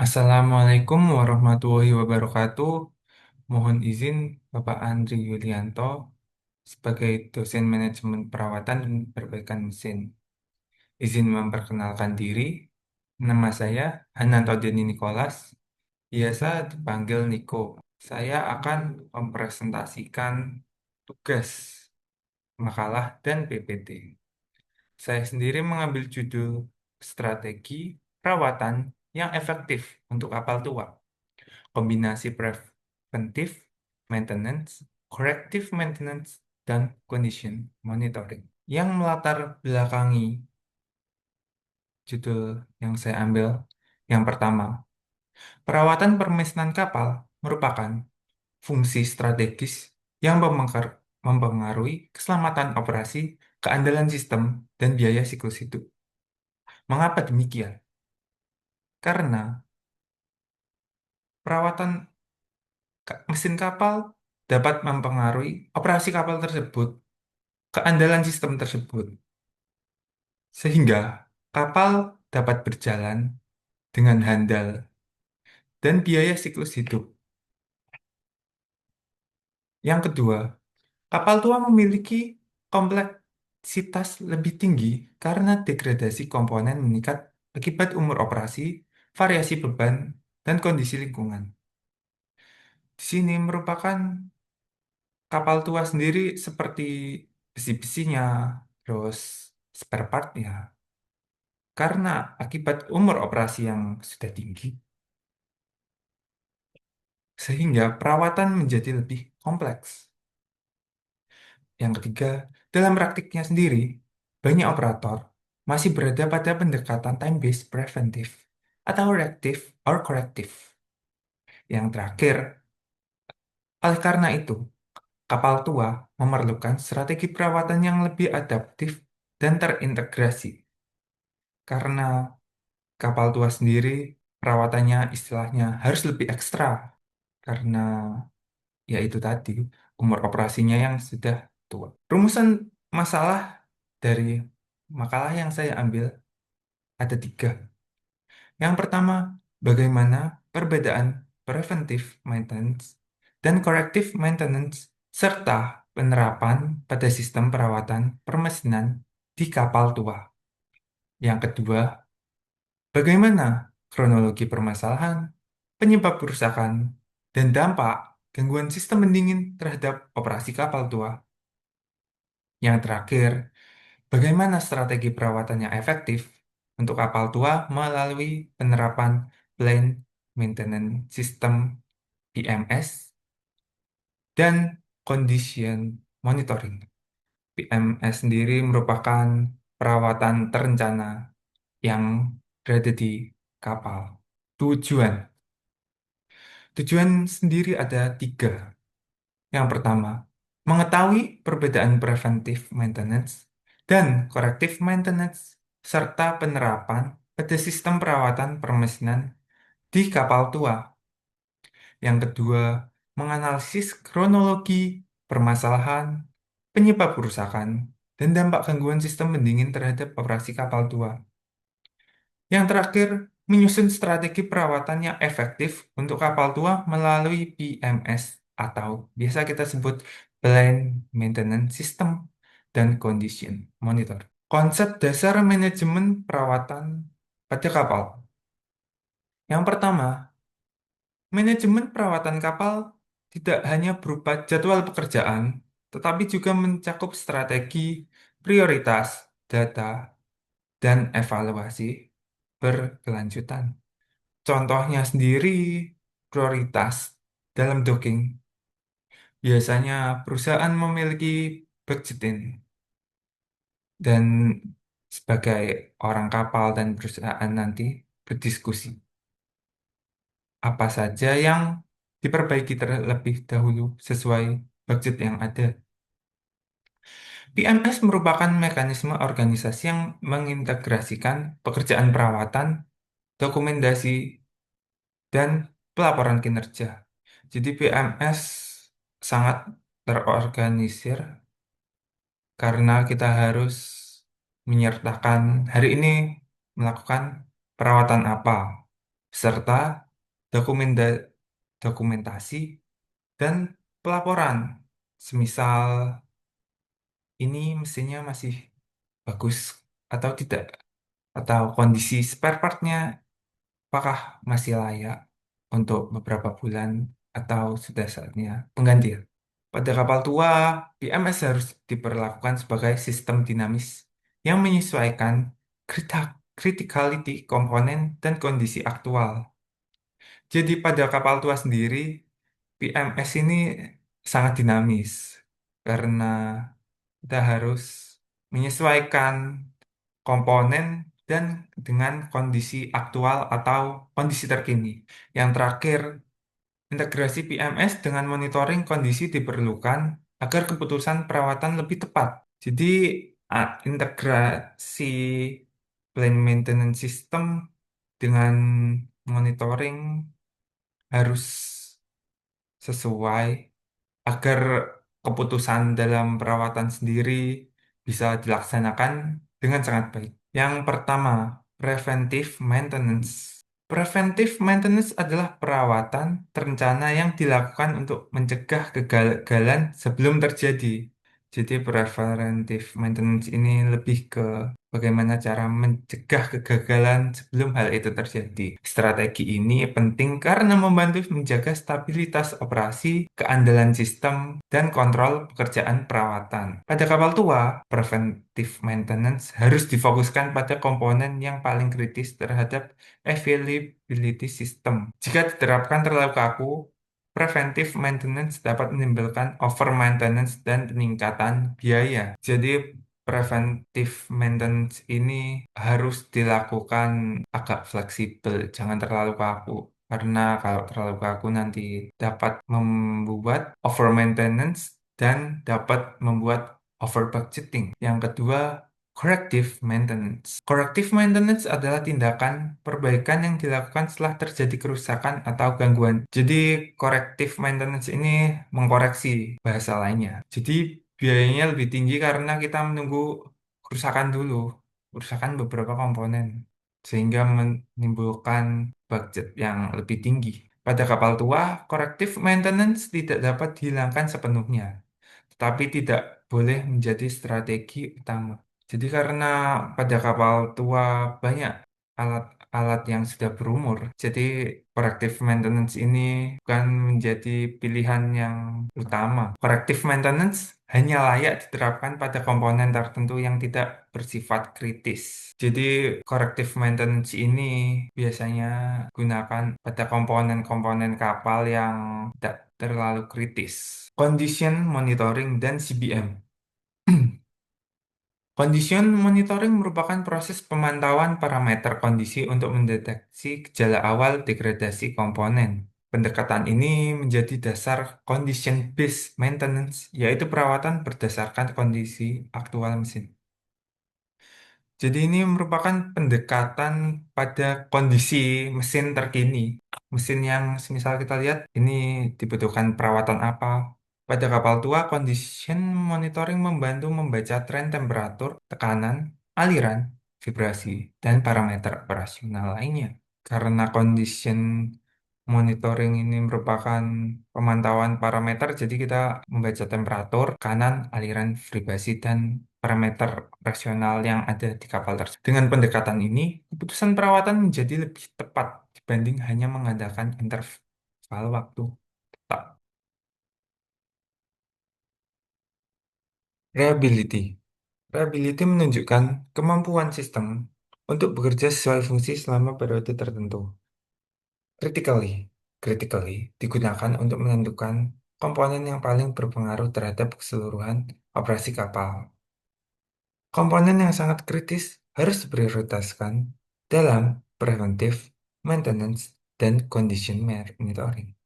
Assalamualaikum warahmatullahi wabarakatuh. Mohon izin Bapak Andri Yulianto sebagai dosen manajemen perawatan dan perbaikan mesin. Izin memperkenalkan diri. Nama saya Hananto Deni Nicholas, biasa dipanggil Niko. Saya akan mempresentasikan tugas, makalah, dan PPT. Saya sendiri mengambil judul Strategi Perawatan yang Efektif untuk Kapal Tua. Kombinasi preventif maintenance, corrective maintenance, dan condition monitoring. Yang melatar belakangi judul yang saya ambil, yang pertama, perawatan permesenan kapal merupakan fungsi strategis yang mempengaruhi keselamatan operasi, keandalan sistem, dan biaya siklus hidup. Mengapa demikian? Karena perawatan mesin kapal dapat mempengaruhi operasi kapal tersebut, keandalan sistem tersebut, sehingga kapal dapat berjalan dengan handal dan biaya siklus hidup. Yang kedua, kapal tua memiliki kompleksitas lebih tinggi karena degradasi komponen meningkat akibat umur operasi, variasi beban, dan kondisi lingkungan. Di sini merupakan kapal tua sendiri seperti besi-besinya, terus spare part-nya. Karena akibat umur operasi yang sudah tinggi, sehingga perawatan menjadi lebih kompleks. Yang ketiga, dalam praktiknya sendiri, banyak operator masih berada pada pendekatan time-based preventif atau reactive or corrective. Yang terakhir, oleh karena itu, kapal tua memerlukan strategi perawatan yang lebih adaptif dan terintegrasi. Karena kapal tua sendiri, perawatannya istilahnya harus lebih ekstra. Karena ya itu tadi, umur operasinya yang sudah tua. Rumusan masalah dari makalah yang saya ambil ada tiga. Yang pertama, bagaimana perbedaan preventive maintenance dan corrective maintenance serta penerapan pada sistem perawatan permesinan di kapal tua. Yang kedua, bagaimana kronologi permasalahan, penyebab kerusakan, dan dampak gangguan sistem pendingin terhadap operasi kapal tua. Yang terakhir, bagaimana strategi perawatan yang efektif untuk kapal tua melalui penerapan Planned Maintenance System PMS dan Condition Monitoring. PMS sendiri merupakan perawatan terencana yang berada di kapal. Tujuan. Tujuan sendiri ada tiga. Yang pertama, mengetahui perbedaan preventive maintenance dan corrective maintenance serta penerapan pada sistem perawatan permesinan di kapal tua. Yang kedua, menganalisis kronologi permasalahan, penyebab kerusakan, dan dampak gangguan sistem pendingin terhadap operasi kapal tua. Yang terakhir, menyusun strategi perawatan yang efektif untuk kapal tua melalui PMS atau biasa kita sebut Plan Maintenance System dan Condition Monitor. Konsep dasar manajemen perawatan pada kapal. Yang pertama, manajemen perawatan kapal tidak hanya berupa jadwal pekerjaan, tetapi juga mencakup strategi, prioritas, data, dan evaluasi berkelanjutan. Contohnya sendiri, prioritas dalam docking. Biasanya perusahaan memiliki budgeting dan sebagai orang kapal dan perusahaan nanti berdiskusi apa saja yang diperbaiki terlebih dahulu sesuai budget yang ada. PMS merupakan mekanisme organisasi yang mengintegrasikan pekerjaan perawatan, dokumentasi, dan pelaporan kinerja. Jadi PMS sangat terorganisir karena kita harus menyertakan hari ini melakukan perawatan apa, serta dokumenta- dokumentasi dan pelaporan. Semisal ini mesinnya masih bagus atau tidak, atau kondisi spare partnya apakah masih layak untuk beberapa bulan atau sudah saatnya penggantian. Pada kapal tua, PMS harus diperlakukan sebagai sistem dinamis yang menyesuaikan criticality komponen dan kondisi aktual. Jadi pada kapal tua sendiri, PMS ini sangat dinamis karena kita harus menyesuaikan komponen dan dengan kondisi aktual atau kondisi terkini. Yang terakhir, integrasi PMS dengan monitoring kondisi diperlukan agar keputusan perawatan lebih tepat. Jadi, integrasi plan maintenance system dengan monitoring harus sesuai agar keputusan dalam perawatan sendiri bisa dilaksanakan dengan sangat baik. Yang pertama, preventive maintenance. Preventive maintenance adalah perawatan terencana yang dilakukan untuk mencegah kegagalan sebelum terjadi. Jadi preventive maintenance ini lebih ke bagaimana cara mencegah kegagalan sebelum hal itu terjadi. Strategi ini penting karena membantu menjaga stabilitas operasi, keandalan sistem, dan kontrol pekerjaan perawatan. Pada kapal tua, preventive maintenance harus difokuskan pada komponen yang paling kritis terhadap availability system. Jika diterapkan terlalu kaku, preventive maintenance dapat menimbulkan over maintenance dan peningkatan biaya. Jadi preventive maintenance ini harus dilakukan agak fleksibel, jangan terlalu kaku. Karena kalau terlalu kaku nanti dapat membuat over maintenance dan dapat membuat over budgeting. Yang kedua, corrective maintenance. Corrective maintenance adalah tindakan perbaikan yang dilakukan setelah terjadi kerusakan atau gangguan. Jadi, corrective maintenance ini mengkoreksi bahasa lainnya. Jadi, biayanya lebih tinggi karena kita menunggu kerusakan dulu, kerusakan beberapa komponen, sehingga menimbulkan budget yang lebih tinggi. Pada kapal tua, corrective maintenance tidak dapat dihilangkan sepenuhnya, tetapi tidak boleh menjadi strategi utama. Jadi karena pada kapal tua banyak alat-alat yang sudah berumur, jadi corrective maintenance ini bukan menjadi pilihan yang utama. Corrective maintenance hanya layak diterapkan pada komponen tertentu yang tidak bersifat kritis. Jadi corrective maintenance ini biasanya gunakan pada komponen-komponen kapal yang tidak terlalu kritis. Condition monitoring dan CBM. Condition monitoring merupakan proses pemantauan parameter kondisi untuk mendeteksi gejala awal degradasi komponen. Pendekatan ini menjadi dasar condition-based maintenance, yaitu perawatan berdasarkan kondisi aktual mesin. Jadi ini merupakan pendekatan pada kondisi mesin terkini. Mesin yang semisal kita lihat ini dibutuhkan perawatan apa. Pada kapal tua, condition monitoring membantu membaca tren temperatur, tekanan, aliran, vibrasi, dan parameter operasional lainnya. Karena condition monitoring ini merupakan pemantauan parameter, jadi kita membaca temperatur, kanan, aliran, vibrasi, dan parameter operasional yang ada di kapal tersebut. Dengan pendekatan ini, keputusan perawatan menjadi lebih tepat dibanding hanya mengandalkan interval waktu tetap. Reliability. Reliability menunjukkan kemampuan sistem untuk bekerja sesuai fungsi selama periode tertentu. Critically. Critically digunakan untuk menentukan komponen yang paling berpengaruh terhadap keseluruhan operasi kapal. Komponen yang sangat kritis harus diprioritaskan dalam preventive maintenance dan condition monitoring.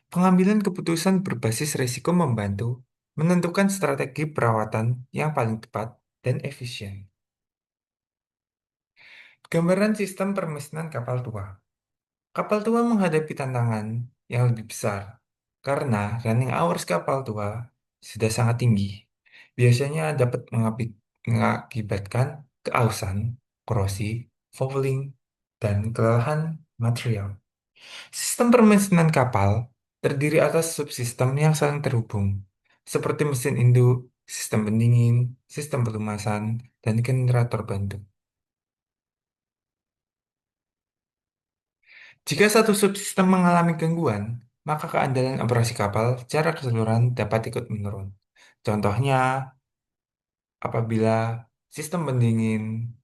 Pengambilan keputusan berbasis risiko membantu menentukan strategi perawatan yang paling tepat dan efisien. Gambaran sistem permesinnan kapal tua. Kapal tua menghadapi tantangan yang lebih besar karena running hours kapal tua sudah sangat tinggi. Biasanya dapat mengakibatkan keausan, korosi, fouling, dan kelelahan Material. Sistem permesinan kapal terdiri atas subsistem yang saling terhubung, seperti mesin induk, sistem pendingin, sistem pelumasan, dan generator bantu. Jika satu subsistem mengalami gangguan, maka keandalan operasi kapal secara keseluruhan dapat ikut menurun. Contohnya, apabila sistem pendingin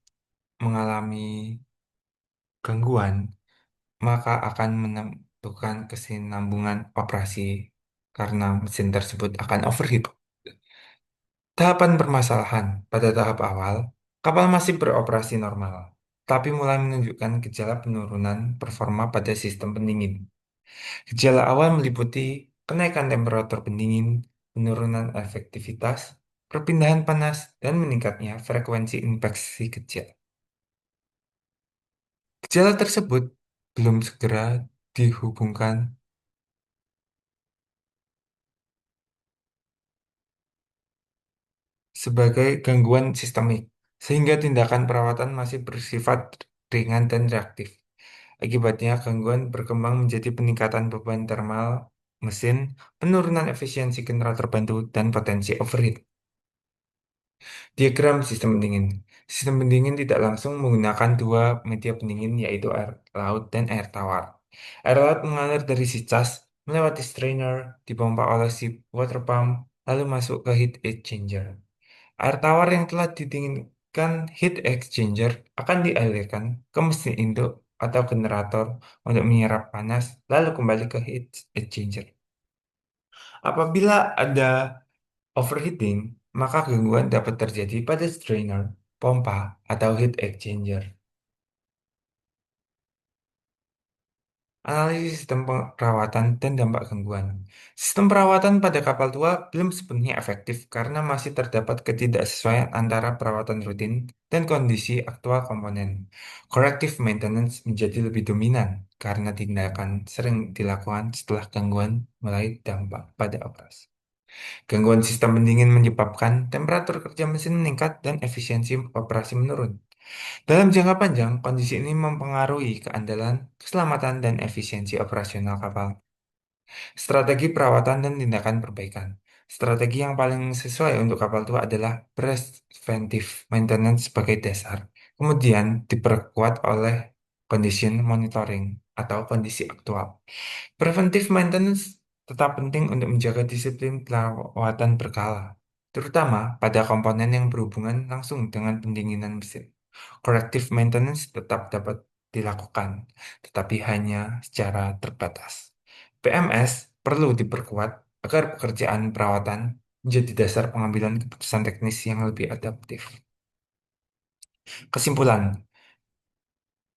mengalami gangguan, maka akan menentukan kesinambungan operasi karena mesin tersebut akan overheat. Tahapan permasalahan. Pada tahap awal, kapal masih beroperasi normal, tapi mulai menunjukkan gejala penurunan performa pada sistem pendingin. Gejala awal meliputi kenaikan temperatur pendingin, penurunan efektivitas, perpindahan panas, dan meningkatnya frekuensi infeksi kecil. Gejala tersebut belum segera dihubungkan sebagai gangguan sistemik, sehingga tindakan perawatan masih bersifat ringan dan reaktif. Akibatnya, gangguan berkembang menjadi peningkatan beban thermal mesin, penurunan efisiensi generator bantu, dan potensi overheat. Diagram sistem pendingin. Sistem pendingin tidak langsung menggunakan dua media pendingin, yaitu air laut dan air tawar. Air laut mengalir dari si cas, melewati strainer, dipompa oleh si water pump, lalu masuk ke heat exchanger. Air tawar yang telah didinginkan heat exchanger akan dialirkan ke mesin induk atau generator untuk menyerap panas, lalu kembali ke heat exchanger. Apabila ada overheating, maka gangguan dapat terjadi pada strainer, pompa, atau heat exchanger. Analisis sistem perawatan dan dampak gangguan. Sistem perawatan pada kapal tua belum sepenuhnya efektif karena masih terdapat ketidaksesuaian antara perawatan rutin dan kondisi aktual komponen. Corrective maintenance menjadi lebih dominan karena tindakan sering dilakukan setelah gangguan mulai dampak pada operasi. Gangguan sistem pendingin menyebabkan temperatur kerja mesin meningkat dan efisiensi operasi menurun. Dalam jangka panjang, kondisi ini mempengaruhi keandalan, keselamatan, dan efisiensi operasional kapal. Strategi perawatan dan tindakan perbaikan. Strategi yang paling sesuai untuk kapal tua adalah preventive maintenance sebagai dasar, kemudian diperkuat oleh condition monitoring atau kondisi aktual. Preventive maintenance tetap penting untuk menjaga disiplin perawatan berkala, terutama pada komponen yang berhubungan langsung dengan pendinginan mesin. Corrective maintenance tetap dapat dilakukan, tetapi hanya secara terbatas. PMS perlu diperkuat agar pekerjaan perawatan menjadi dasar pengambilan keputusan teknis yang lebih adaptif. Kesimpulan,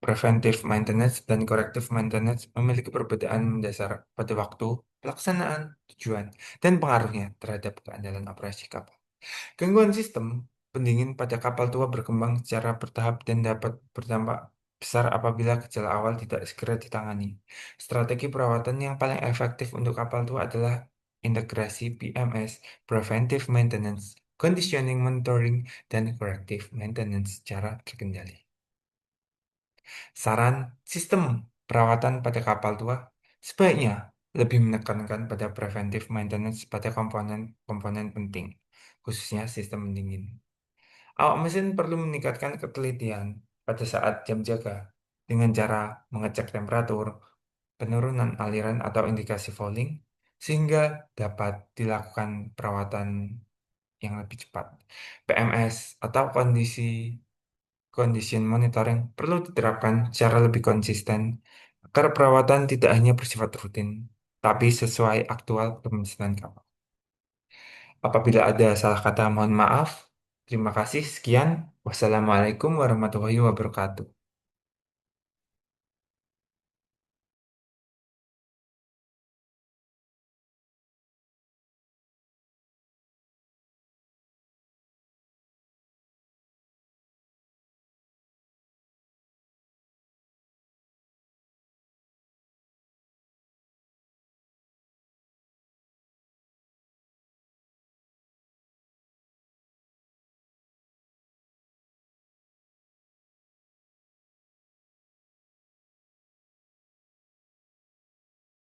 preventive maintenance dan corrective maintenance memiliki perbedaan mendasar pada waktu, pelaksanaan, tujuan, dan pengaruhnya terhadap keandalan operasi kapal. Gangguan sistem pendingin pada kapal tua berkembang secara bertahap dan dapat berdampak besar apabila gejala awal tidak segera ditangani. Strategi perawatan yang paling efektif untuk kapal tua adalah integrasi PMS, preventive maintenance, conditioning monitoring, dan corrective maintenance secara terkendali. Saran sistem perawatan pada kapal tua sebaiknya lebih menekankan pada preventive maintenance pada komponen-komponen penting, khususnya sistem pendingin. Awak mesin perlu meningkatkan ketelitian pada saat jam jaga dengan cara mengecek temperatur, penurunan aliran atau indikasi fouling, sehingga dapat dilakukan perawatan yang lebih cepat. PMS atau condition monitoring perlu diterapkan secara lebih konsisten agar perawatan tidak hanya bersifat rutin, tapi sesuai aktual kemiskinan kapal. Apabila ada salah kata, mohon maaf. Terima kasih. Sekian. Wassalamualaikum warahmatullahi wabarakatuh.